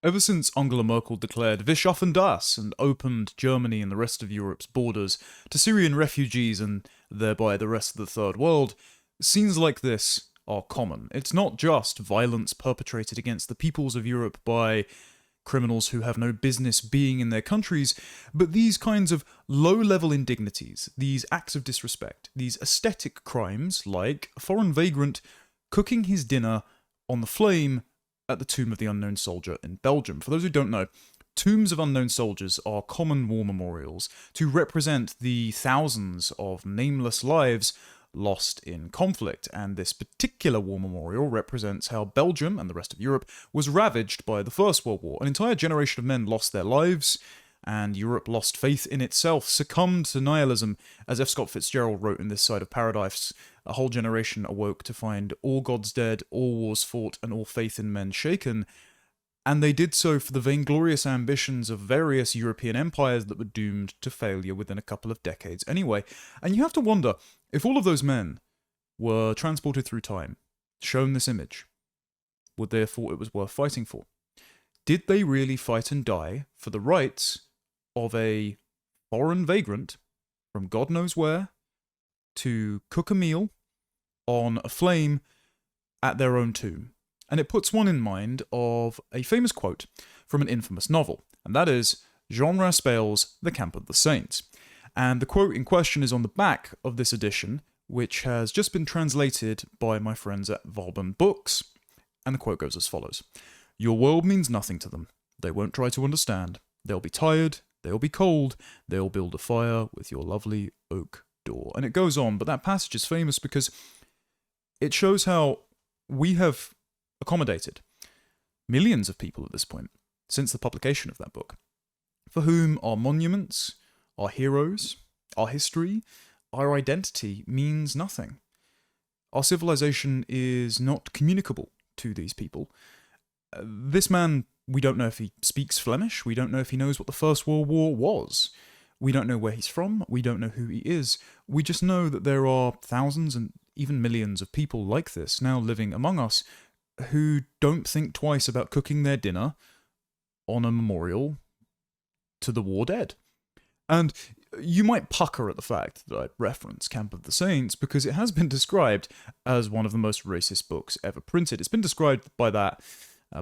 Ever since Angela Merkel declared Wir schaffen das and opened Germany and the rest of Europe's borders to Syrian refugees and thereby the rest of the Third World, scenes like this are common. It's not just violence perpetrated against the peoples of Europe by criminals who have no business being in their countries, but these kinds of low-level indignities, these acts of disrespect, these aesthetic crimes like a foreign vagrant cooking his dinner on the flame at the Tomb of the Unknown Soldier in Belgium. For those who don't know, tombs of unknown soldiers are common war memorials to represent the thousands of nameless lives lost in conflict, and this particular war memorial represents how Belgium and the rest of Europe was ravaged by the First World War. An entire generation of men lost their lives, and Europe lost faith in itself, succumbed to nihilism, as F. Scott Fitzgerald wrote in This Side of Paradise. A whole generation awoke to find all gods dead, all wars fought, and all faith in men shaken, and they did so for the vainglorious ambitions of various European empires that were doomed to failure within a couple of decades anyway. And you have to wonder, if all of those men were transported through time, shown this image, would they have thought it was worth fighting for? Did they really fight and die for the rights of a foreign vagrant from God knows where to cook a meal on a flame at their own tomb? And it puts one in mind of a famous quote from an infamous novel, and that is Jean Raspail's The Camp of the Saints. And the quote in question is on the back of this edition, which has just been translated by my friends at Vauban Books, and the quote goes as follows. "Your world means nothing to them. They won't try to understand. They'll be tired, they'll be cold, they'll build a fire with your lovely oak door." And it goes on, but that passage is famous because it shows how we have accommodated millions of people at this point, since the publication of that book, for whom our monuments, our heroes, our history, our identity means nothing. Our civilization is not communicable to these people. This man, we don't know if he speaks Flemish, we don't know if he knows what the First World War was, we don't know where he's from, we don't know who he is, we just know that there are thousands and even millions of people like this now living among us who don't think twice about cooking their dinner on a memorial to the war dead. And you might pucker at the fact that I reference Camp of the Saints because it has been described as one of the most racist books ever printed. It's been described by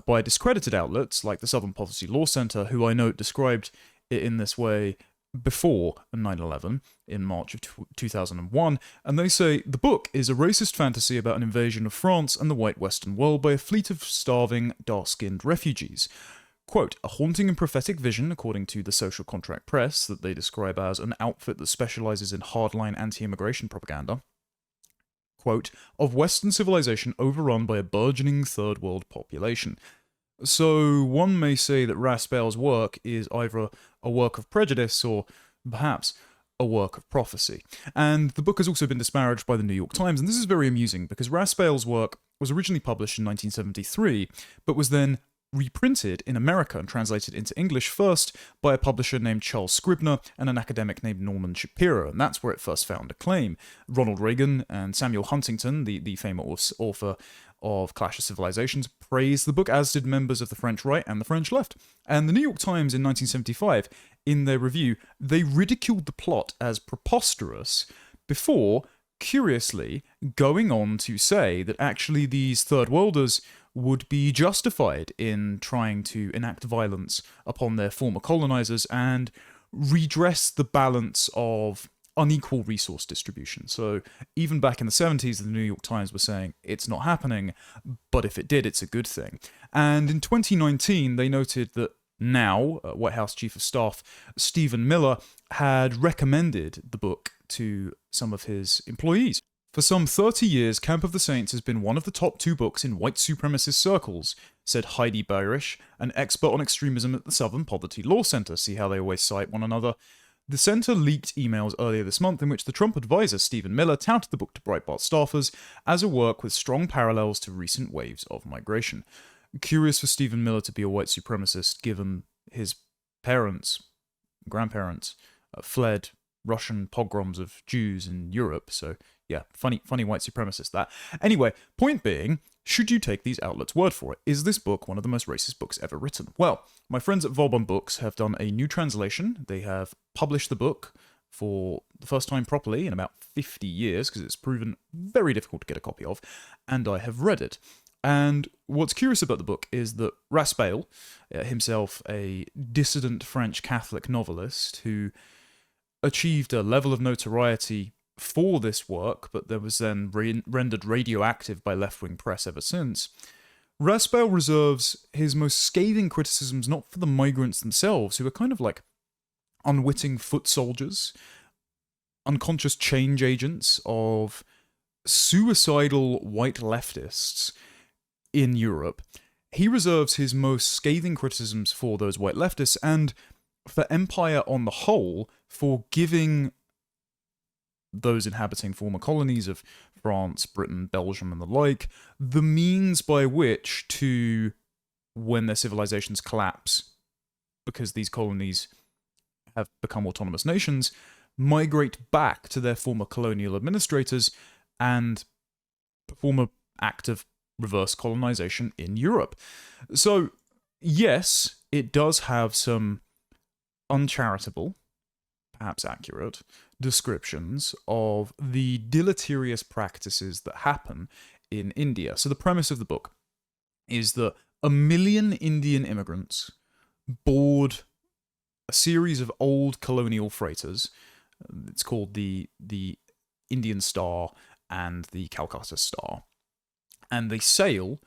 by discredited outlets like the Southern Poverty Law Center, who I note described it in this way before 9/11 in March of 2001, and they say the book is a racist fantasy about an invasion of France and the white Western world by a fleet of starving, dark-skinned refugees. Quote, "A haunting and prophetic vision, according to the Social Contract Press, that they describe as an outfit that specializes in hardline anti-immigration propaganda, quote, of Western civilization overrun by a burgeoning third world population." So one may say that Raspail's work is either a work of prejudice or perhaps a work of prophecy. And the book has also been disparaged by the New York Times, and this is very amusing because Raspail's work was originally published in 1973, but was then reprinted in America and translated into English first by a publisher named Charles Scribner and an academic named Norman Shapiro, and that's where it first found acclaim. Ronald Reagan and Samuel Huntington, the famous author of Clash of Civilizations, praised the book, as did members of the French right and the French left. And the New York Times in 1975, in their review, they ridiculed the plot as preposterous before, curiously, going on to say that actually these Third Worlders would be justified in trying to enact violence upon their former colonizers and redress the balance of unequal resource distribution. So even back in the 70s, the New York Times was saying it's not happening, but if it did, it's a good thing. And in 2019, they noted that now White House Chief of Staff Stephen Miller had recommended the book to some of his employees. For some 30 years, Camp of the Saints has been one of the top 2 books in white supremacist circles, said Heidi Bayrish, an expert on extremism at the Southern Poverty Law Center. See how they always cite one another? The center leaked emails earlier this month in which the Trump advisor Stephen Miller touted the book to Breitbart staffers as a work with strong parallels to recent waves of migration. Curious for Stephen Miller to be a white supremacist given his grandparents, fled Russian pogroms of Jews in Europe, so Yeah, funny white supremacist, that. Anyway, point being, should you take these outlets' word for it? Is this book one of the most racist books ever written? Well, my friends at Vauban Books have done a new translation. They have published the book for the first time properly in about 50 years, because it's proven very difficult to get a copy of, and I have read it. And what's curious about the book is that Raspail, himself a dissident French Catholic novelist who achieved a level of notoriety for this work, but that was then rendered radioactive by left-wing press ever since, Raspail reserves his most scathing criticisms not for the migrants themselves, who are kind of like unwitting foot soldiers, unconscious change agents of suicidal white leftists in Europe. He reserves his most scathing criticisms for those white leftists and for empire on the whole for giving those inhabiting former colonies of France, Britain, Belgium, and the like the means by which to, when their civilizations collapse, because these colonies have become autonomous nations, migrate back to their former colonial administrators and perform an act of reverse colonization in Europe. So, yes, it does have some uncharitable, perhaps accurate, descriptions of the deleterious practices that happen in India. So the premise of the book is that 1 million Indian immigrants board a series of old colonial freighters. It's called the Indian Star and the Calcutta Star. And they sail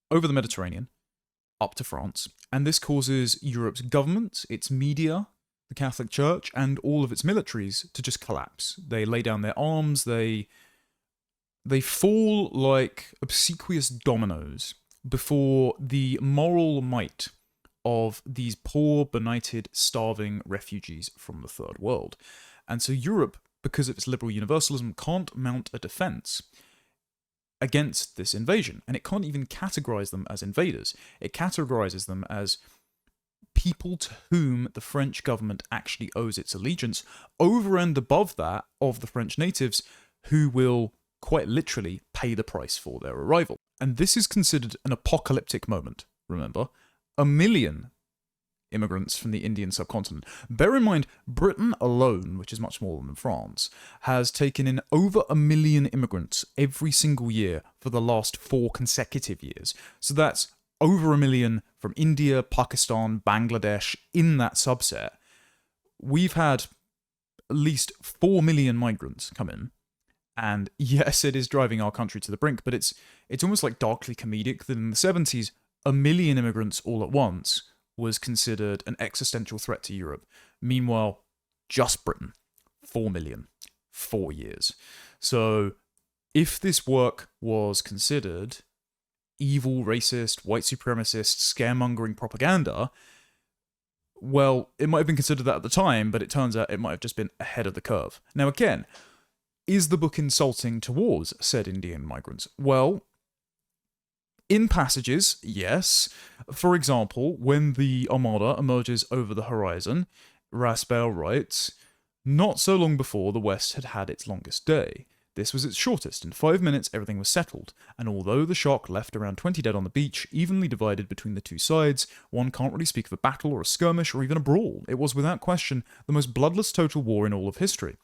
over the Mediterranean up to France. And this causes Europe's government, its media, the Catholic Church, and all of its militaries to just collapse. They lay down their arms, they fall like obsequious dominoes before the moral might of these poor, benighted, starving refugees from the Third World. And so Europe, because of its liberal universalism, can't mount a defense against this invasion, and it can't even categorize them as invaders. It categorizes them as people to whom the French government actually owes its allegiance, over and above that of the French natives, who will quite literally pay the price for their arrival. And this is considered an apocalyptic moment, remember? 1 million immigrants from the Indian subcontinent. Bear in mind, Britain alone, which is much smaller than France, has taken in over 1 million immigrants every single year for the last 4 consecutive years. So that's over 1 million from India, Pakistan, Bangladesh, in that subset. We've had at least 4 million migrants come in. And yes, it is driving our country to the brink, but it's almost like darkly comedic that in the 70s, 1 million immigrants all at once was considered an existential threat to Europe. Meanwhile, just Britain, 4 million, 4 years. So if this work was considered evil, racist, white supremacist, scaremongering propaganda, well, it might have been considered that at the time, but it turns out it might have just been ahead of the curve. Now again, is the book insulting towards said Indian migrants? Well, in passages, yes. For example, when the Armada emerges over the horizon, Raspail writes, "Not so long before the West had had its longest day. This was its shortest. In 5 minutes everything was settled, and although the shock left around 20 dead on the beach, evenly divided between the two sides, one can't really speak of a battle or a skirmish or even a brawl. It was without question the most bloodless total war in all of history.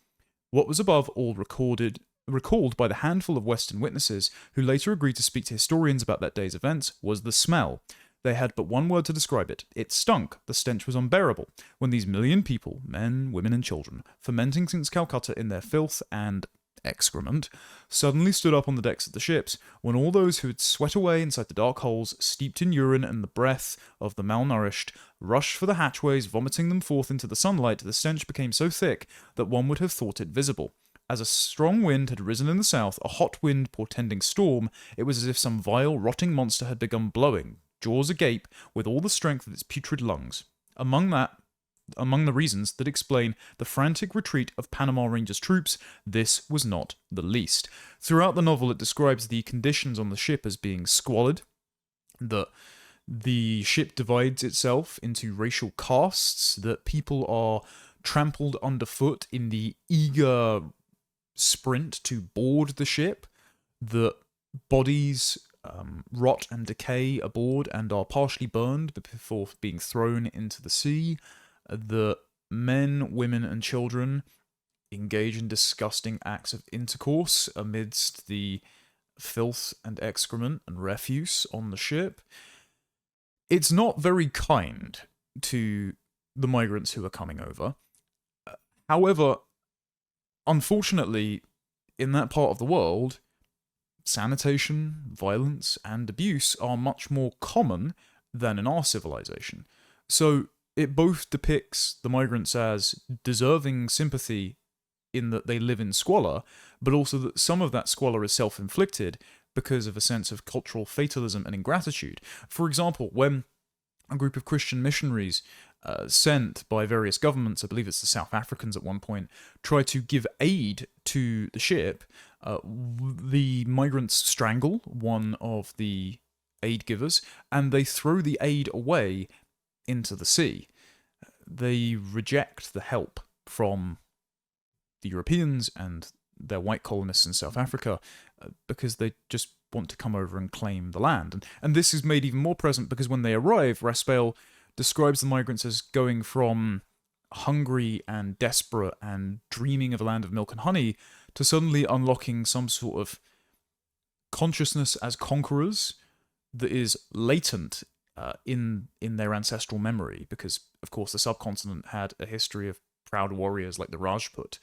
What was above all recalled by the handful of Western witnesses who later agreed to speak to historians about that day's events was the smell. They had but one word to describe it. It stunk. The stench was unbearable. When these million people, men, women, and children, fermenting since Calcutta in their filth and excrement, suddenly stood up on the decks of the ships, when all those who had sweat away inside the dark holes, steeped in urine and the breath of the malnourished, rushed for the hatchways, vomiting them forth into the sunlight, the stench became so thick that one would have thought it visible. As a strong wind had risen in the south, a hot wind portending storm, it was as if some vile, rotting monster had begun blowing, jaws agape, with all the strength of its putrid lungs. Among the reasons that explain the frantic retreat of Panama Rangers troops, this was not the least. Throughout the novel, it describes the conditions on the ship as being squalid, that the ship divides itself into racial castes, that people are trampled underfoot in the eager sprint to board the ship, that bodies rot and decay aboard and are partially burned before being thrown into the sea, that men, women, and children engage in disgusting acts of intercourse amidst the filth and excrement and refuse on the ship. It's not very kind to the migrants who are coming over. However, unfortunately, in that part of the world, sanitation, violence, and abuse are much more common than in our civilization. So it both depicts the migrants as deserving sympathy in that they live in squalor, but also that some of that squalor is self-inflicted because of a sense of cultural fatalism and ingratitude. For example, when a group of Christian missionaries sent by various governments, I believe it's the South Africans at one point, try to give aid to the ship, the migrants strangle one of the aid givers, and they throw the aid away into the sea. They reject the help from the Europeans and their white colonists in South Africa because they just want to come over and claim the land. And this is made even more present because when they arrive, Raspail describes the migrants as going from hungry and desperate and dreaming of a land of milk and honey to suddenly unlocking some sort of consciousness as conquerors that is latent in their ancestral memory, because, of course, the subcontinent had a history of proud warriors like the Rajput,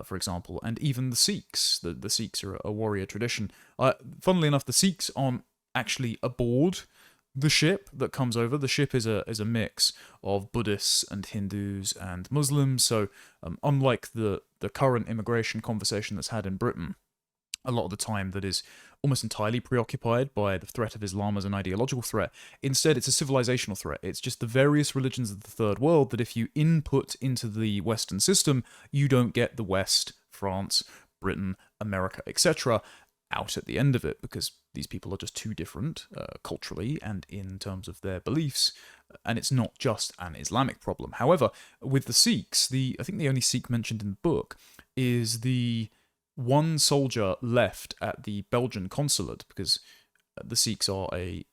for example, and even the Sikhs. The Sikhs are a warrior tradition. Funnily enough, the Sikhs aren't actually aboard the ship that comes over. The ship is a mix of Buddhists and Hindus and Muslims, so unlike the current immigration conversation that's had in Britain, a lot of the time that is almost entirely preoccupied by the threat of Islam as an ideological threat. Instead, it's a civilizational threat. It's just the various religions of the third world that if you input into the Western system, you don't get the West, France, Britain, America, etc. out at the end of it, because these people are just too different culturally and in terms of their beliefs, and it's not just an Islamic problem. However, with the Sikhs, I think the only Sikh mentioned in the book is the one soldier left at the Belgian consulate, because the Sikhs are a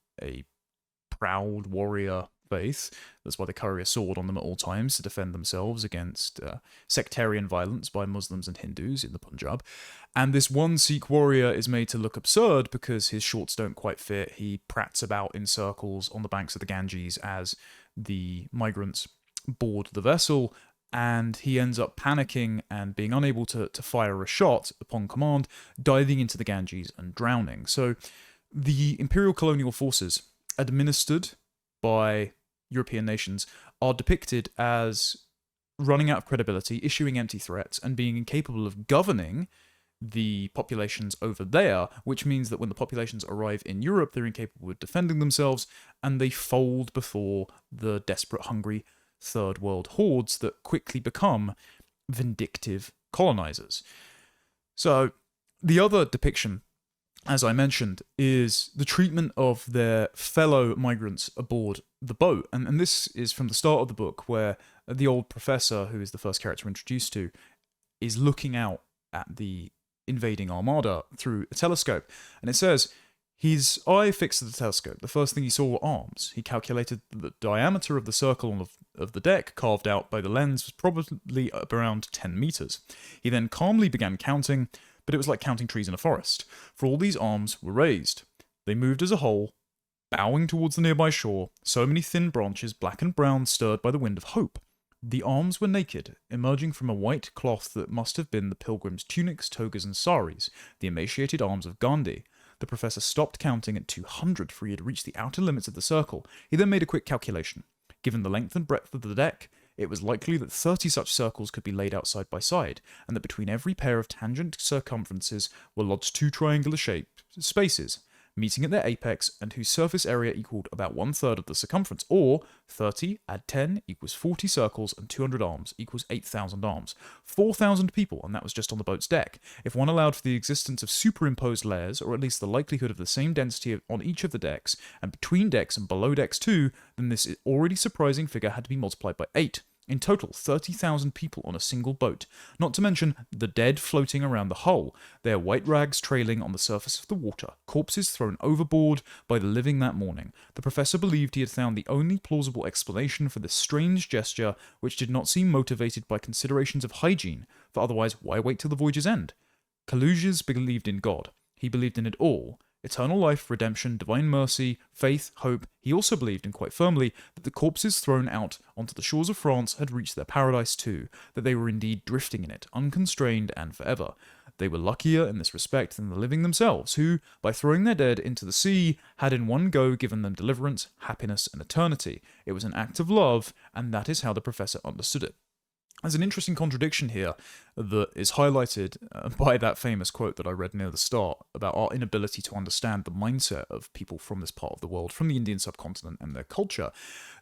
proud warrior faith. That's why they carry a sword on them at all times to defend themselves against sectarian violence by Muslims and Hindus in the Punjab. And this one Sikh warrior is made to look absurd because his shorts don't quite fit. He prats about in circles on the banks of the Ganges as the migrants board the vessel, and he ends up panicking and being unable to fire a shot upon command, diving into the Ganges and drowning. So the imperial colonial forces administered by European nations are depicted as running out of credibility, issuing empty threats, and being incapable of governing the populations over there, which means that when the populations arrive in Europe, they're incapable of defending themselves, and they fold before the desperate, hungry third world hordes that quickly become vindictive colonizers. So the other depiction, as I mentioned, is the treatment of their fellow migrants aboard the boat. And this is from the start of the book, where the old professor, who is the first character we're introduced to, is looking out at the invading armada through a telescope. And it says, his eye fixed at the telescope. The first thing he saw were arms. He calculated that the diameter of the circle of the deck carved out by the lens was probably around 10 meters. He then calmly began counting, but it was like counting trees in a forest, for all these arms were raised. They moved as a whole, bowing towards the nearby shore, so many thin branches, black and brown, stirred by the wind of hope. The arms were naked, emerging from a white cloth that must have been the pilgrims' tunics, togas, and saris, the emaciated arms of Gandhi. The professor stopped counting at 200, for he had reached the outer limits of the circle. He then made a quick calculation. Given the length and breadth of the deck, it was likely that 30 such circles could be laid out side by side, and that between every pair of tangent circumferences were lodged two triangular shaped spaces, meeting at their apex, and whose surface area equaled about 1/3 of the circumference, or 30 add 10 equals 40 circles, and 200 arms equals 8,000 arms. 4,000 people, and that was just on the boat's deck. If one allowed for the existence of superimposed layers, or at least the likelihood of the same density on each of the decks, and between decks and below decks too, then this already surprising figure had to be multiplied by 8. In total, 30,000 people on a single boat, not to mention the dead floating around the hull, their white rags trailing on the surface of the water, corpses thrown overboard by the living that morning. The professor believed he had found the only plausible explanation for this strange gesture, which did not seem motivated by considerations of hygiene, for otherwise why wait till the voyage's end? Kaluges believed in God. He believed in it all. Eternal life, redemption, divine mercy, faith, hope. He also believed, and quite firmly, that the corpses thrown out onto the shores of France had reached their paradise too, that they were indeed drifting in it, unconstrained and forever. They were luckier in this respect than the living themselves, who, by throwing their dead into the sea, had in one go given them deliverance, happiness, and eternity. It was an act of love, and that is how the professor understood it. There's an interesting contradiction here that is highlighted by that famous quote that I read near the start about our inability to understand the mindset of people from this part of the world, from the Indian subcontinent and their culture.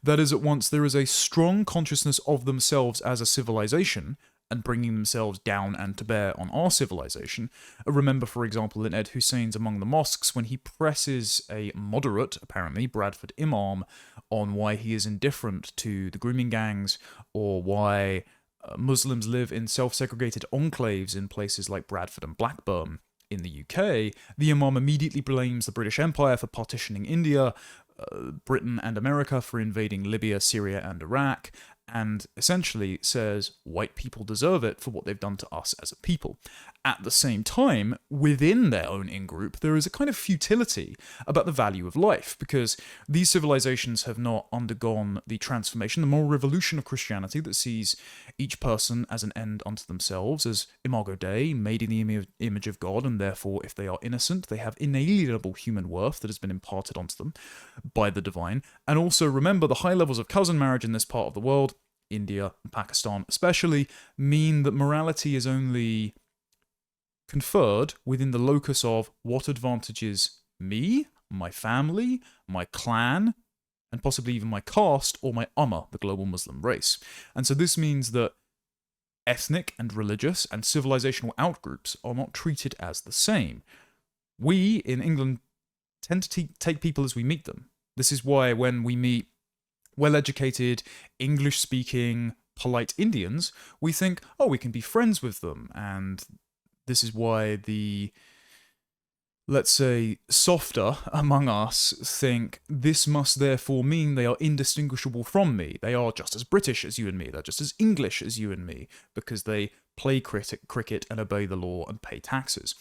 That is, at once, there is a strong consciousness of themselves as a civilization and bringing themselves down and to bear on our civilization. Remember, for example, in Ed Hussein's Among the Mosques, when he presses a moderate, apparently, Bradford imam on why he is indifferent to the grooming gangs or why Muslims live in self-segregated enclaves in places like Bradford and Blackburn in the UK, the Imam immediately blames the British Empire for partitioning India, Britain and America for invading Libya, Syria and Iraq, and essentially says white people deserve it for what they've done to us as a people. At the same time, within their own in-group, there is a kind of futility about the value of life, because these civilizations have not undergone the transformation, the moral revolution of Christianity that sees each person as an end unto themselves, as imago Dei, made in the image of God, and therefore, if they are innocent, they have inalienable human worth that has been imparted onto them by the divine. And also remember, the high levels of cousin marriage in this part of the world, India and Pakistan especially, mean that morality is only conferred within the locus of what advantages me, my family, my clan, and possibly even my caste or my Ummah, the global Muslim race. And so this means that ethnic and religious and civilizational outgroups are not treated as the same. We, in England, tend to take people as we meet them. This is why when we meet well-educated, English-speaking, polite Indians, we think, oh, we can be friends with them, and this is why the, let's say, softer among us think this must therefore mean they are indistinguishable from me. They are just as British as you and me. They're just as English as you and me, because they play cricket and obey the law and pay taxes.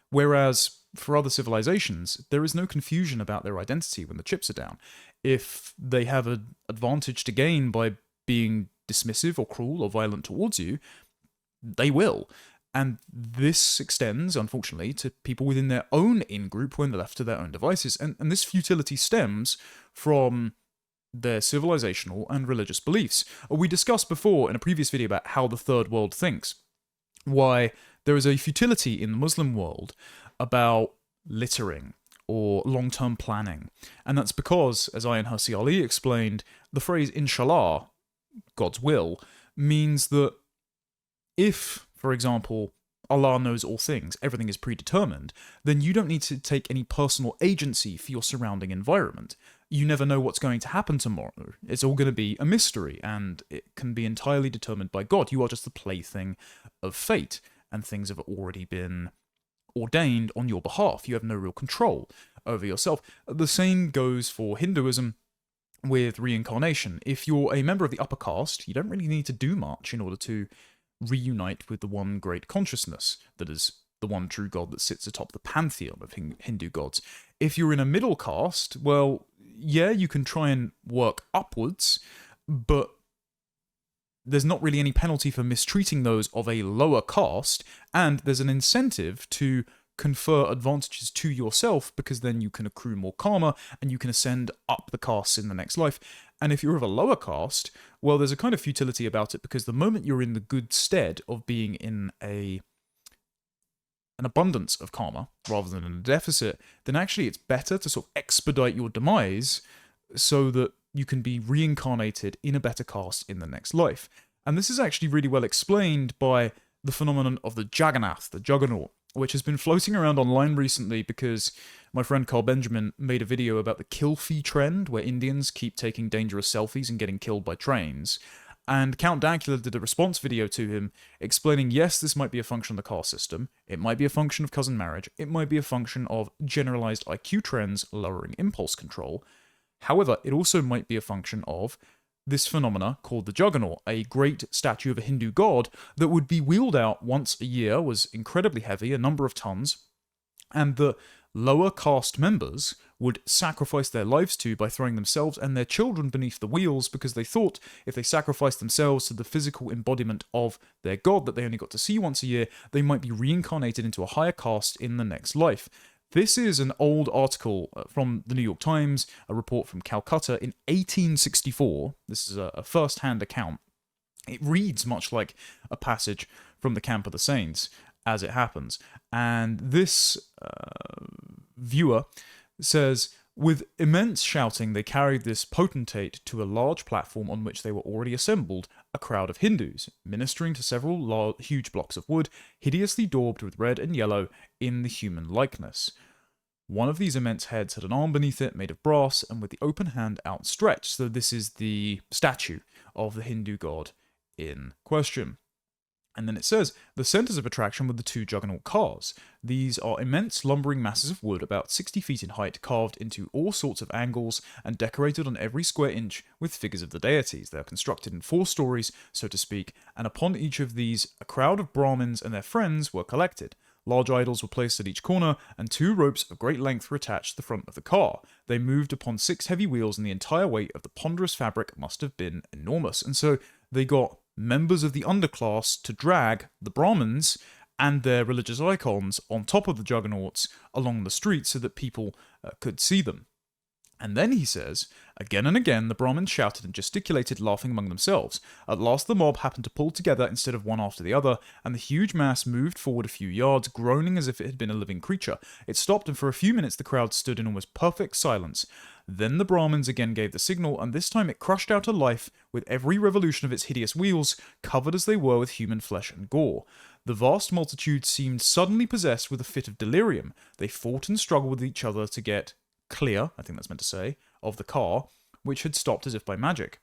Whereas for other civilizations, there is no confusion about their identity when the chips are down. If they have an advantage to gain by being dismissive or cruel or violent towards you, they will. And this extends, unfortunately, to people within their own in-group when they're left to their own devices. And this futility stems from their civilizational and religious beliefs. We discussed before in a previous video about how the third world thinks, why there is a futility in the Muslim world about littering or long-term planning. And that's because, as Ayaan Hirsi Ali explained, the phrase inshallah, God's will, means that if, for example, Allah knows all things, everything is predetermined, then you don't need to take any personal agency for your surrounding environment. You never know what's going to happen tomorrow. It's all going to be a mystery, and it can be entirely determined by God. You are just the plaything of fate, and things have already been ordained on your behalf. You have no real control over yourself. The same goes for Hinduism with reincarnation. If you're a member of the upper caste, you don't really need to do much in order to reunite with the one great consciousness that is the one true God that sits atop the pantheon of Hindu gods. If you're in a middle caste, well, yeah, you can try and work upwards, but there's not really any penalty for mistreating those of a lower caste, and there's an incentive to confer advantages to yourself, because then you can accrue more karma and you can ascend up the castes in the next life. And if you're of a lower caste, well, there's a kind of futility about it, because the moment you're in the good stead of being in an abundance of karma rather than in a deficit, then actually it's better to sort of expedite your demise so that you can be reincarnated in a better caste in the next life. And this is actually really well explained by the phenomenon of the Jagannath, the Juggernaut, which has been floating around online recently because my friend Carl Benjamin made a video about the kill fee trend, where Indians keep taking dangerous selfies and getting killed by trains. And Count Dankula did a response video to him explaining, yes, this might be a function of the caste system, it might be a function of cousin marriage, it might be a function of generalized IQ trends lowering impulse control. However, it also might be a function of this phenomena called the Juggernaut, a great statue of a Hindu god that would be wheeled out once a year, was incredibly heavy, a number of tons, and the lower caste members would sacrifice their lives to by throwing themselves and their children beneath the wheels, because they thought if they sacrificed themselves to the physical embodiment of their god that they only got to see once a year, they might be reincarnated into a higher caste in the next life. This is an old article from the New York Times, a report from Calcutta in 1864. This is a first-hand account. It reads much like a passage from the Camp of the Saints as it happens. And this viewer says, with immense shouting, they carried this potentate to a large platform on which they were already assembled, a crowd of Hindus, ministering to several huge blocks of wood, hideously daubed with red and yellow in the human likeness. One of these immense heads had an arm beneath it, made of brass, and with the open hand outstretched. So this is the statue of the Hindu god in question. And then it says, the centres of attraction were the two juggernaut cars. These are immense lumbering masses of wood about 60 feet in height, carved into all sorts of angles and decorated on every square inch with figures of the deities. They are constructed in 4 stories, so to speak, and upon each of these a crowd of Brahmins and their friends were collected. Large idols were placed at each corner, and 2 ropes of great length were attached to the front of the car. They moved upon 6 heavy wheels, and the entire weight of the ponderous fabric must have been enormous. And so they got members of the underclass to drag the Brahmins and their religious icons on top of the juggernauts along the streets so that people could see them. And then he says, again and again the Brahmins shouted and gesticulated, laughing among themselves. At last the mob happened to pull together instead of one after the other, and the huge mass moved forward a few yards, groaning as if it had been a living creature. It stopped, and for a few minutes the crowd stood in almost perfect silence. Then the Brahmins again gave the signal, and this time it crushed out a life with every revolution of its hideous wheels, covered as they were with human flesh and gore. The vast multitude seemed suddenly possessed with a fit of delirium. They fought and struggled with each other to get clear, I think that's meant to say, of the car, which had stopped as if by magic.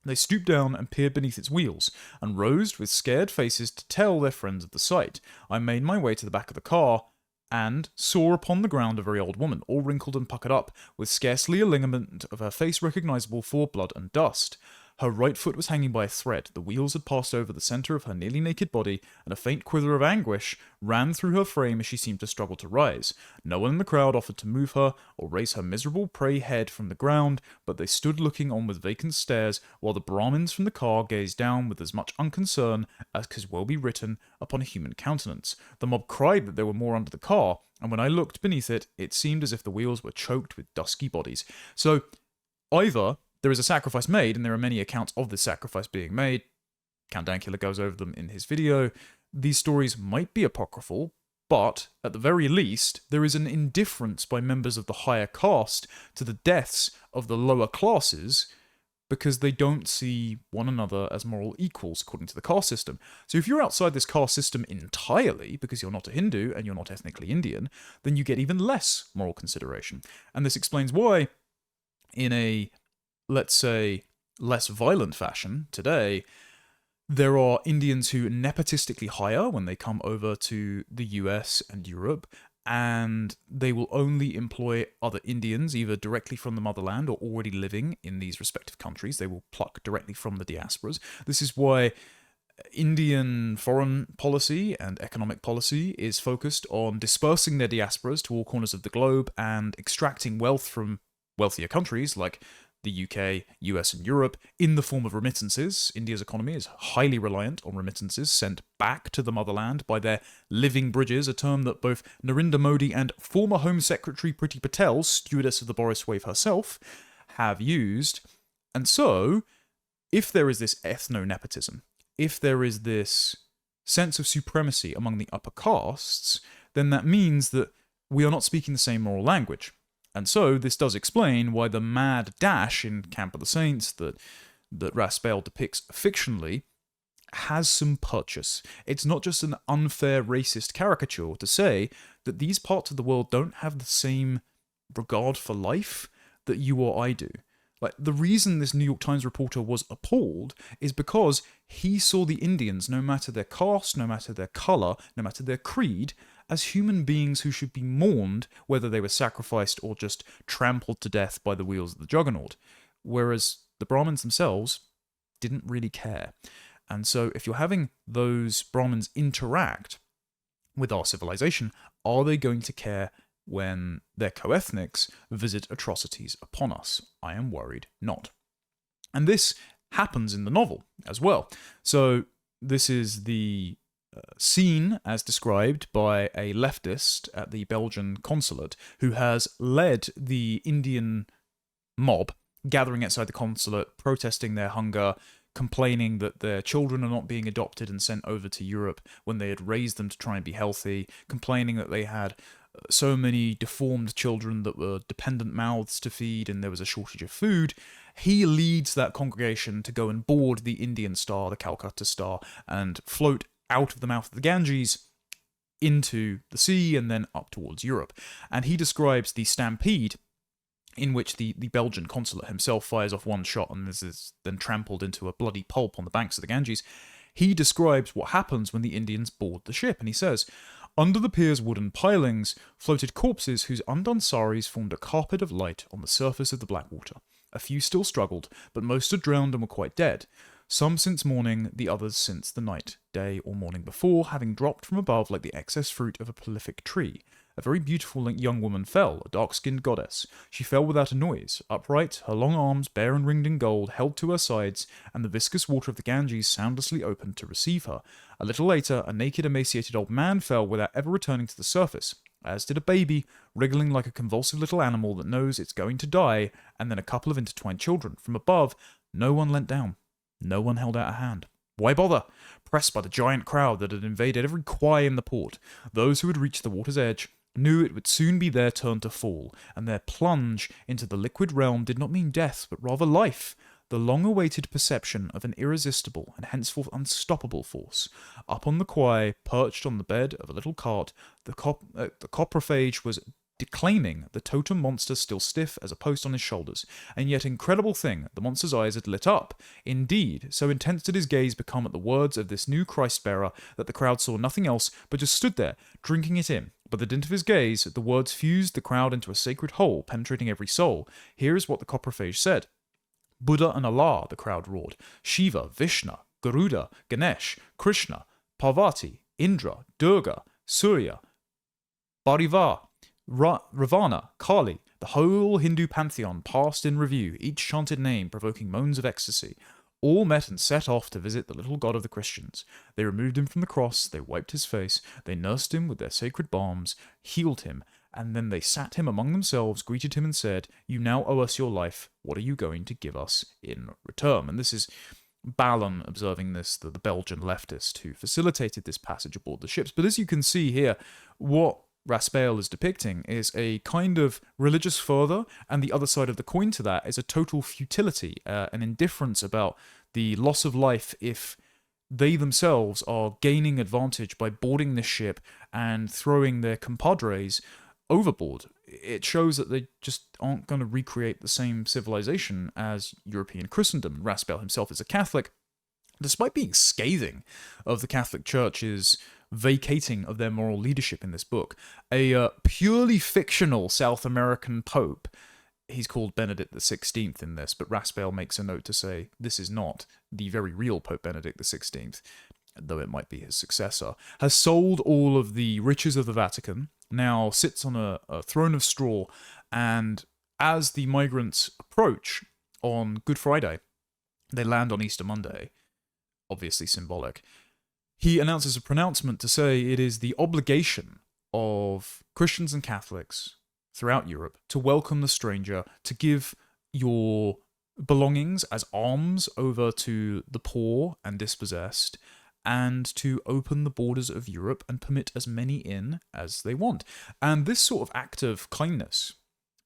They stooped down and peered beneath its wheels, and rose with scared faces to tell their friends of the sight. I made my way to the back of the car, and saw upon the ground a very old woman, all wrinkled and puckered up, with scarcely a lineament of her face recognizable for blood and dust. Her right foot was hanging by a thread, the wheels had passed over the centre of her nearly naked body, and a faint quiver of anguish ran through her frame as she seemed to struggle to rise. No one in the crowd offered to move her, or raise her miserable prey head from the ground, but they stood looking on with vacant stares, while the Brahmins from the car gazed down with as much unconcern as could well be written upon a human countenance. The mob cried that there were more under the car, and when I looked beneath it, it seemed as if the wheels were choked with dusky bodies. So, either there is a sacrifice made, and there are many accounts of this sacrifice being made. Count Dankula goes over them in his video. These stories might be apocryphal, but at the very least, there is an indifference by members of the higher caste to the deaths of the lower classes because they don't see one another as moral equals according to the caste system. So if you're outside this caste system entirely, because you're not a Hindu and you're not ethnically Indian, then you get even less moral consideration. And this explains why, in a, let's say, less violent fashion today, there are Indians who nepotistically hire when they come over to the US and Europe, and they will only employ other Indians, either directly from the motherland or already living in these respective countries. They will pluck directly from the diasporas. This is why Indian foreign policy and economic policy is focused on dispersing their diasporas to all corners of the globe and extracting wealth from wealthier countries like the UK, US, and Europe in the form of remittances. India's economy is highly reliant on remittances sent back to the motherland by their living bridges, a term that both Narendra Modi and former Home Secretary Priti Patel, stewardess of the Boris wave herself, have used. And so, if there is this ethno-nepotism, if there is this sense of supremacy among the upper castes, then that means that we are not speaking the same moral language. And so this does explain why the mad dash in Camp of the Saints that Raspail depicts fictionally has some purchase. It's not just an unfair racist caricature to say that these parts of the world don't have the same regard for life that you or I do. Like, the reason this New York Times reporter was appalled is because he saw the Indians, no matter their caste, no matter their color, no matter their creed, as human beings who should be mourned, whether they were sacrificed or just trampled to death by the wheels of the juggernaut. Whereas the Brahmins themselves didn't really care. And so if you're having those Brahmins interact with our civilization, are they going to care when their co-ethnics visit atrocities upon us? I am worried not. And this happens in the novel as well. So this is the scene as described by a leftist at the Belgian consulate who has led the Indian mob gathering outside the consulate, protesting their hunger, complaining that their children are not being adopted and sent over to Europe when they had raised them to try and be healthy, complaining that they had so many deformed children that were dependent mouths to feed and there was a shortage of food. He leads that congregation to go and board the Indian Star, the Calcutta Star, and float out of the mouth of the Ganges into the sea and then up towards Europe. And he describes the stampede in which the Belgian consulate himself fires off one shot and is then trampled into a bloody pulp on the banks of the Ganges. He describes what happens when the Indians board the ship, and he says, "Under the pier's wooden pilings floated corpses whose undone saris formed a carpet of light on the surface of the black water. A few still struggled, but most had drowned and were quite dead. Some since morning, the others since the night, day or morning before, having dropped from above like the excess fruit of a prolific tree. A very beautiful young woman fell, a dark-skinned goddess. She fell without a noise, upright, her long arms, bare and ringed in gold, held to her sides, and the viscous water of the Ganges soundlessly opened to receive her. A little later, a naked, emaciated old man fell without ever returning to the surface, as did a baby, wriggling like a convulsive little animal that knows it's going to die, and then a couple of intertwined children. From above, no one leant down. No one held out a hand. Why bother? Pressed by the giant crowd that had invaded every quay in the port, those who had reached the water's edge knew it would soon be their turn to fall, and their plunge into the liquid realm did not mean death, but rather life, the long-awaited perception of an irresistible and henceforth unstoppable force. Up on the quay, perched on the bed of a little cart, the coprophage was declaiming, the totem monster still stiff as a post on his shoulders. And yet, incredible thing, the monster's eyes had lit up. Indeed, so intense did his gaze become at the words of this new Christ-bearer that the crowd saw nothing else but just stood there, drinking it in. By the dint of his gaze, the words fused the crowd into a sacred whole, penetrating every soul. Here is what the coprophage said. Buddha and Allah, the crowd roared. Shiva, Vishnu, Garuda, Ganesh, Krishna, Parvati, Indra, Durga, Surya, Barivar, Ravana, Kali, the whole Hindu pantheon passed in review, each chanted name provoking moans of ecstasy. All met and set off to visit the little god of the Christians. They removed him from the cross, they wiped his face, they nursed him with their sacred balms, healed him, and then they sat him among themselves, greeted him and said, "You now owe us your life. What are you going to give us in return?" And this is Ballon observing this, the Belgian leftist who facilitated this passage aboard the ships. But as you can see here, what Raspail is depicting is a kind of religious fervor, and the other side of the coin to that is a total futility, an indifference about the loss of life if they themselves are gaining advantage by boarding this ship and throwing their compadres overboard. It shows that they just aren't going to recreate the same civilization as European Christendom. Raspail himself is a Catholic, despite being scathing of the Catholic Church's vacating of their moral leadership in this book. A purely fictional South American pope, he's called Benedict XVI in this, but Raspail makes a note to say this is not the very real Pope Benedict XVI, though it might be his successor, has sold all of the riches of the Vatican, now sits on a throne of straw, and as the migrants approach on Good Friday, they land on Easter Monday, obviously symbolic, he announces a pronouncement to say it is the obligation of Christians and Catholics throughout Europe to welcome the stranger, to give your belongings as alms over to the poor and dispossessed, and to open the borders of Europe and permit as many in as they want. And this sort of act of kindness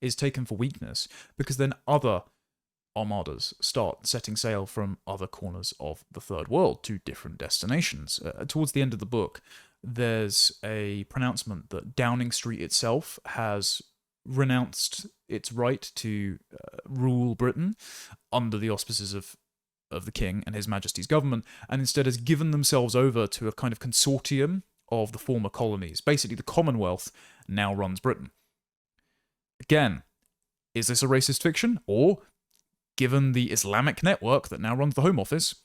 is taken for weakness, because then other armadas start setting sail from other corners of the third world to different destinations. Towards the end of the book, there's a pronouncement that Downing Street itself has renounced its right to rule Britain under the auspices of the king and His Majesty's government, and instead has given themselves over to a kind of consortium of the former colonies. Basically, the Commonwealth now runs Britain. Again, is this a racist fiction? Or, given the Islamic network that now runs the Home Office,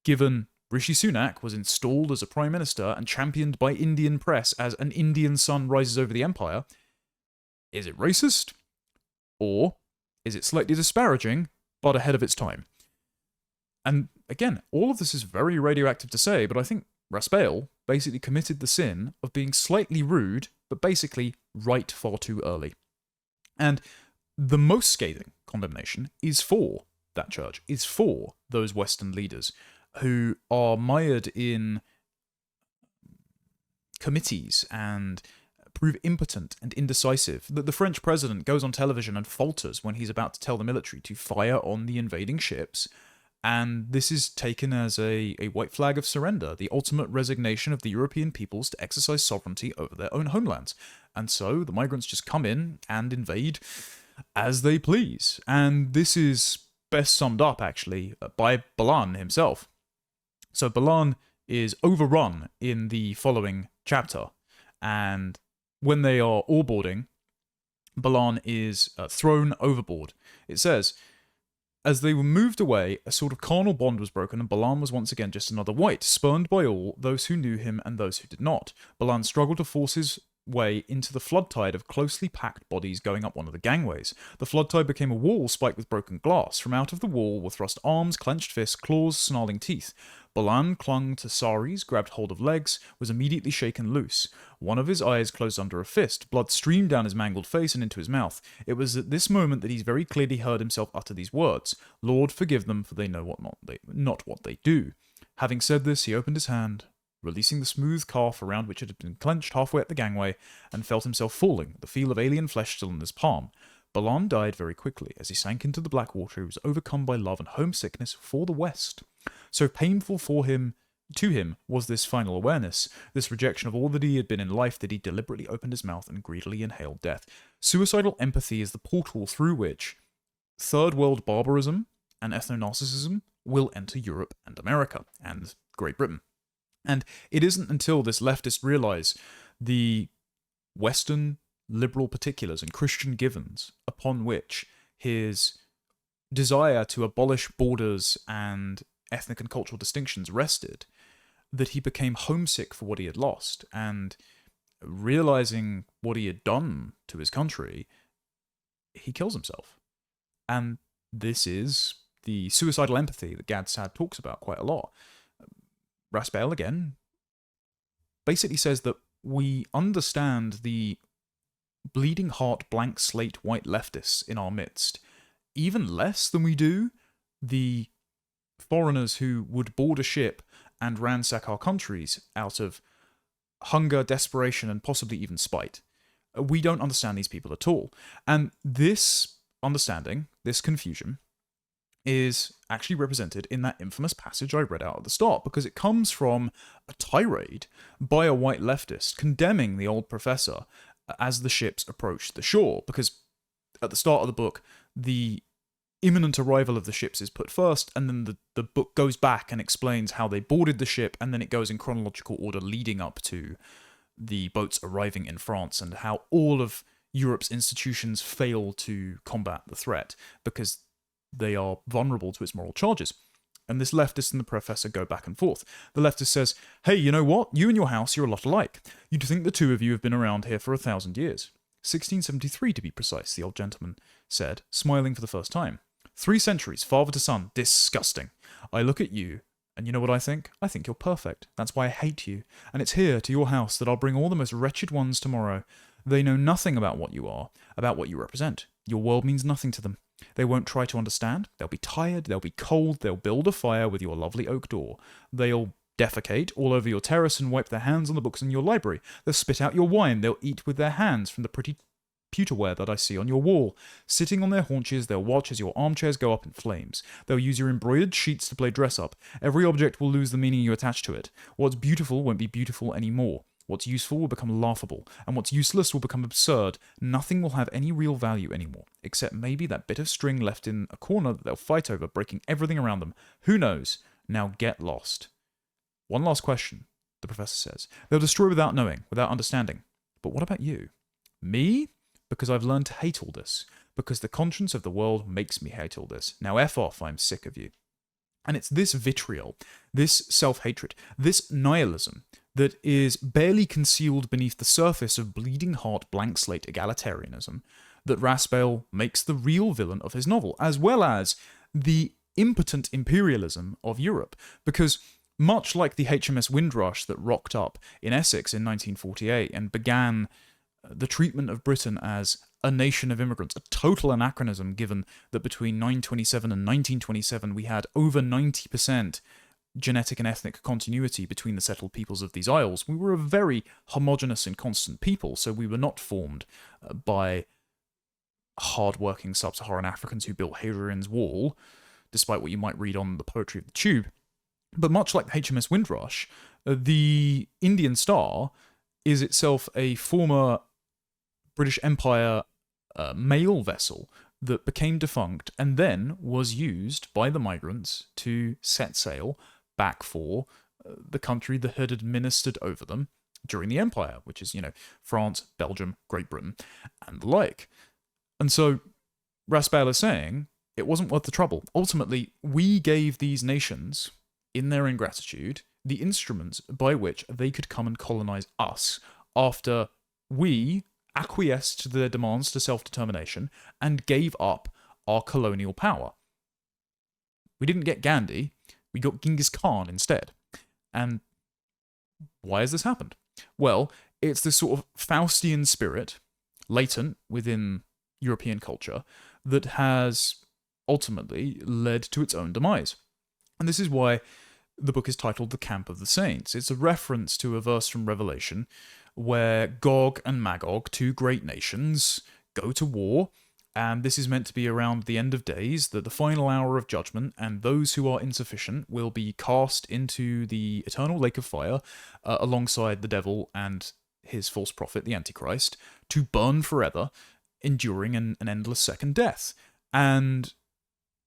given Rishi Sunak was installed as a Prime Minister and championed by Indian press as an Indian sun rises over the empire, is it racist? Or is it slightly disparaging, but ahead of its time? And again, all of this is very radioactive to say, but I think Raspail basically committed the sin of being slightly rude, but basically right far too early. And the most scathing condemnation is for that church, is for those Western leaders who are mired in committees and prove impotent and indecisive. That the French president goes on television and falters when he's about to tell the military to fire on the invading ships, and this is taken as a white flag of surrender, the ultimate resignation of the European peoples to exercise sovereignty over their own homelands. And so the migrants just come in and invade as they please. And this is best summed up, actually, by Balan himself. So Balan is overrun in the following chapter, and when they are all boarding, Balan is thrown overboard. It says, as they were moved away, a sort of carnal bond was broken, and Balan was once again just another wight, spurned by all, those who knew him and those who did not. Balan struggled to force his way into the flood tide of closely packed bodies going up one of the gangways. The flood tide became a wall spiked with broken glass. From out of the wall were thrust arms, clenched fists, claws, snarling teeth. Balan clung to saris, grabbed hold of legs, was immediately shaken loose. One of his eyes closed under a fist. Blood streamed down his mangled face and into his mouth. It was at this moment that he very clearly heard himself utter these words: "Lord, forgive them, for they know not what they do." Having said this, he opened his hand, releasing the smooth calf around which it had been clenched halfway up the gangway, and felt himself falling, the feel of alien flesh still in his palm. Balan died very quickly. As he sank into the black water, he was overcome by love and homesickness for the West. So painful to him was this final awareness, this rejection of all that he had been in life, that he deliberately opened his mouth and greedily inhaled death. Suicidal empathy is the portal through which third world barbarism and ethno-narcissism will enter Europe and America and Great Britain. And it isn't until this leftist realise the Western liberal particulars and Christian givens upon which his desire to abolish borders and ethnic and cultural distinctions rested, that he became homesick for what he had lost, and realising what he had done to his country, he kills himself. And this is the suicidal empathy that Gad Saad talks about quite a lot. Raspail, again, basically says that we understand the bleeding heart, blank slate white leftists in our midst even less than we do the foreigners who would board a ship and ransack our countries out of hunger, desperation, and possibly even spite. We don't understand these people at all. And this understanding, this confusion, is actually represented in that infamous passage I read out at the start, because it comes from a tirade by a white leftist condemning the old professor as the ships approached the shore, because at the start of the book, the imminent arrival of the ships is put first, and then the book goes back and explains how they boarded the ship, and then it goes in chronological order leading up to the boats arriving in France, and how all of Europe's institutions fail to combat the threat because they are vulnerable to its moral charges. And this leftist and the professor go back and forth. The leftist says, "Hey, you know what? You and your house, you're a lot alike. You'd think the two of you have been around here for 1,000 years. 1673 to be precise," the old gentleman said, smiling for the first time. 3 centuries, father to son, disgusting. I look at you, and you know what I think? I think you're perfect. That's why I hate you. And it's here, to your house, that I'll bring all the most wretched ones tomorrow. They know nothing about what you are, about what you represent. Your world means nothing to them. They won't try to understand. They'll be tired, they'll be cold, they'll build a fire with your lovely oak door. They'll defecate all over your terrace and wipe their hands on the books in your library. They'll spit out your wine, they'll eat with their hands from the pretty pewterware that I see on your wall. Sitting on their haunches, they'll watch as your armchairs go up in flames. They'll use your embroidered sheets to play dress-up. Every object will lose the meaning you attach to it. What's beautiful won't be beautiful anymore. What's useful will become laughable, and what's useless will become absurd. Nothing will have any real value anymore, except maybe that bit of string left in a corner that they'll fight over, breaking everything around them. Who knows? Now get lost. One last question, the professor says. They'll destroy without knowing, without understanding. But what about you? Me? Because I've learned to hate all this. Because the conscience of the world makes me hate all this. Now F off, I'm sick of you. And it's this vitriol, this self-hatred, this nihilism that is barely concealed beneath the surface of bleeding heart blank slate egalitarianism that Raspail makes the real villain of his novel, as well as the impotent imperialism of Europe. Because much like the HMS Windrush that rocked up in Essex in 1948 and began the treatment of Britain as a nation of immigrants, a total anachronism given that between 927 and 1927 we had over 90% genetic and ethnic continuity between the settled peoples of these isles. We were a very homogenous and constant people, so we were not formed by hard-working sub-Saharan Africans who built Hadrian's Wall, despite what you might read on the poetry of the Tube. But much like the HMS Windrush, the Indian Star is itself a former British Empire mail vessel that became defunct and then was used by the migrants to set sail back for the country that had administered over them during the Empire, which is, France, Belgium, Great Britain, and the like. And so Raspail is saying it wasn't worth the trouble. Ultimately, we gave these nations, in their ingratitude, the instruments by which they could come and colonize us after we acquiesced to their demands to self-determination and gave up our colonial power. We didn't get Gandhi, we got Genghis Khan instead. And why has this happened? Well, it's this sort of Faustian spirit, latent within European culture, that has ultimately led to its own demise. And this is why the book is titled The Camp of the Saints. It's a reference to a verse from Revelation where Gog and Magog, two great nations, go to war, and this is meant to be around the end of days, that the final hour of judgment, and those who are insufficient will be cast into the eternal lake of fire alongside the devil and his false prophet, the Antichrist, to burn forever, enduring an endless second death. And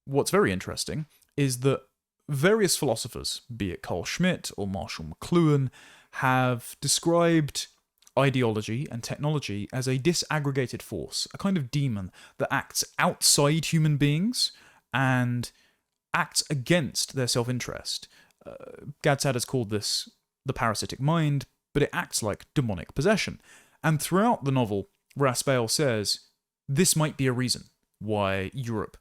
what's very interesting is that various philosophers, be it Carl Schmitt or Marshall McLuhan, have described ideology and technology as a disaggregated force, a kind of demon that acts outside human beings and acts against their self-interest. Gadsad has called this the parasitic mind, but it acts like demonic possession. And throughout the novel, Raspail says this might be a reason why Europe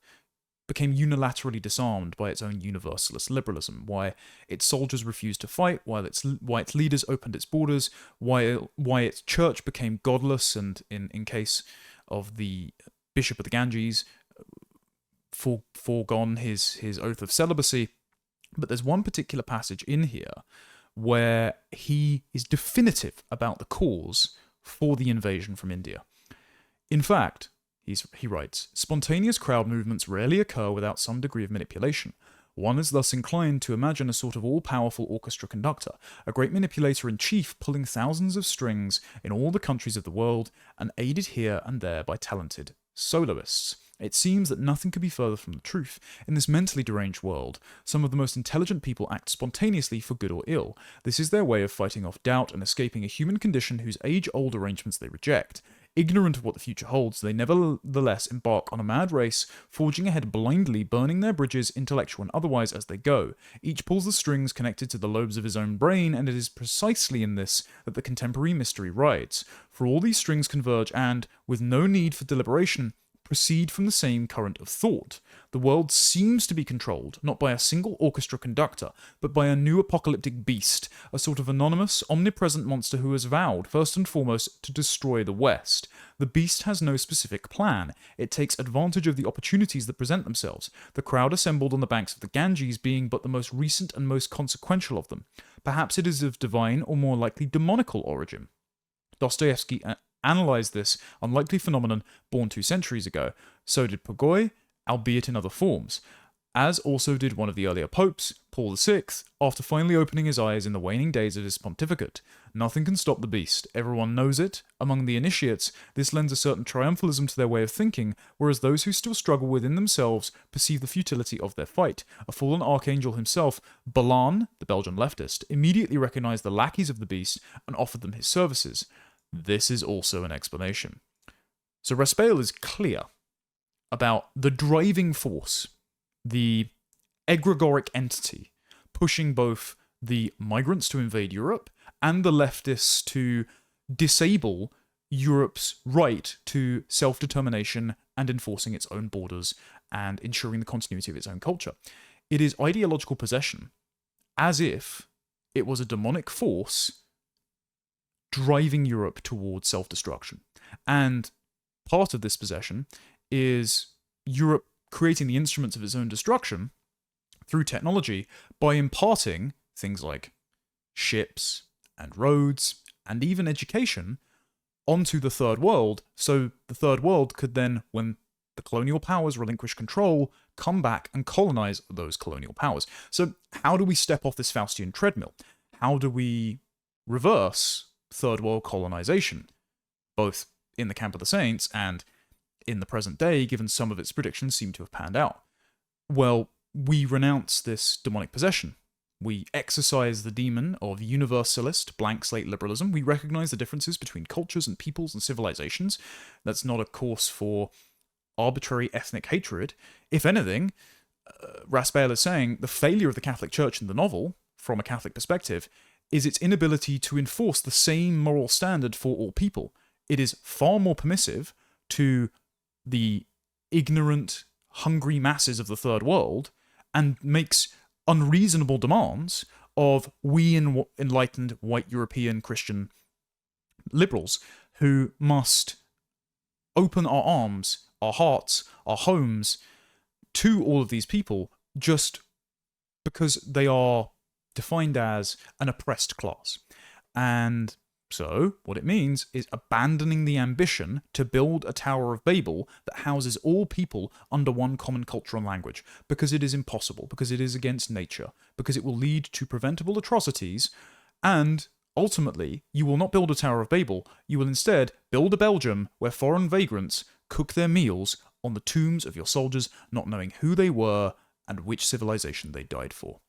became unilaterally disarmed by its own universalist liberalism, why its soldiers refused to fight, why its leaders opened its borders, why its church became godless, and in case of the Bishop of the Ganges, foregone his oath of celibacy. But there's one particular passage in here where he is definitive about the cause for the invasion from India. In fact, he writes, spontaneous crowd movements rarely occur without some degree of manipulation. One is thus inclined to imagine a sort of all-powerful orchestra conductor, a great manipulator-in-chief pulling thousands of strings in all the countries of the world, and aided here and there by talented soloists. It seems that nothing could be further from the truth. In this mentally deranged world, some of the most intelligent people act spontaneously for good or ill. This is their way of fighting off doubt and escaping a human condition whose age-old arrangements they reject. Ignorant of what the future holds, they nevertheless embark on a mad race, forging ahead blindly, burning their bridges, intellectual and otherwise, as they go. Each pulls the strings connected to the lobes of his own brain, and it is precisely in this that the contemporary mystery rides. For all these strings converge and, with no need for deliberation, proceed from the same current of thought. The world seems to be controlled, not by a single orchestra conductor, but by a new apocalyptic beast, a sort of anonymous, omnipresent monster who has vowed, first and foremost, to destroy the West. The beast has no specific plan. It takes advantage of the opportunities that present themselves, the crowd assembled on the banks of the Ganges being but the most recent and most consequential of them. Perhaps it is of divine or more likely demonical origin. Dostoevsky analysed this unlikely phenomenon born 2 centuries ago. So did Pogoy, albeit in other forms. as also did one of the earlier popes, Paul VI, after finally opening his eyes in the waning days of his pontificate. Nothing can stop the beast. Everyone knows it. Among the initiates, this lends a certain triumphalism to their way of thinking, whereas those who still struggle within themselves perceive the futility of their fight. A fallen archangel himself, Balan, the Belgian leftist, immediately recognized the lackeys of the beast and offered them his services. This is also an explanation. So Raspail is clear about the driving force, the egregoric entity, pushing both the migrants to invade Europe and the leftists to disable Europe's right to self-determination and enforcing its own borders and ensuring the continuity of its own culture. It is ideological possession, as if it was a demonic force driving Europe towards self-destruction. And part of this possession is Europe creating the instruments of its own destruction through technology by imparting things like ships and roads and even education onto the Third World, so the Third World could then, when the colonial powers relinquish control, come back and colonize those colonial powers. So how do we step off this Faustian treadmill? How do we reverse Third World colonization, both in the camp of the saints and in the present day, given some of its predictions seem to have panned out? Well, we renounce this demonic possession. We exorcise the demon of universalist, blank slate liberalism. We recognize the differences between cultures and peoples and civilizations. That's not a course for arbitrary ethnic hatred. If anything, Raspail is saying the failure of the Catholic Church in the novel, from a Catholic perspective, is its inability to enforce the same moral standard for all people. It is far more permissive to the ignorant, hungry masses of the Third World and makes unreasonable demands of we enlightened white European Christian liberals who must open our arms, our hearts, our homes to all of these people just because they are defined as an oppressed class. And so, what it means is abandoning the ambition to build a Tower of Babel that houses all people under one common culture and language, because it is impossible, because it is against nature, because it will lead to preventable atrocities, and ultimately, you will not build a Tower of Babel, you will instead build a Belgium where foreign vagrants cook their meals on the tombs of your soldiers, not knowing who they were and which civilization they died for.